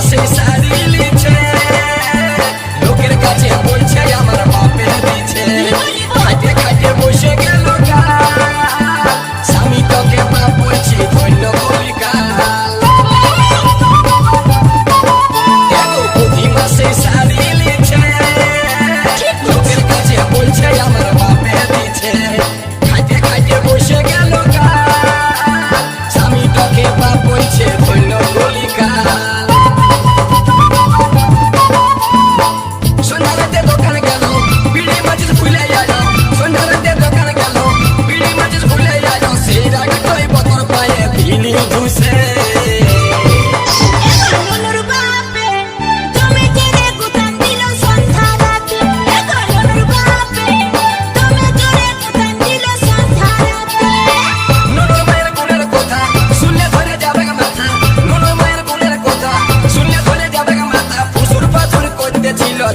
মাসে শাড়ি লিছে লোকের কাছে বলছে আমার বাপে দিছে খাইতে খাইতে বসে গেল স্বামী তোকে বাপ বলছি ধন্য কলিকা প্রতি মাসে শাড়ি লিছে লোকের কাছে বলছে আমার বাপে দিছে খাইতে খাইতে বসে গেল স্বামী তোকে বাপ বলছে ধন্য কলিকা সন্ধ্যারাতে দোকান গেল বিড়ি মাঝে ভুলে যায় সন্ধ্যারাতে দোকান গেল বিড়ি মাঝে ভুলে যায় সেই রাগটাই বতর পায়ে দিলি ঘুষে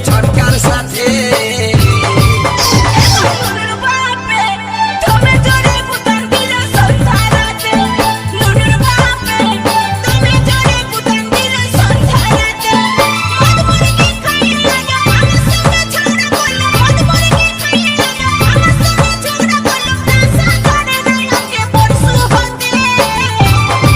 ছটকার সাথে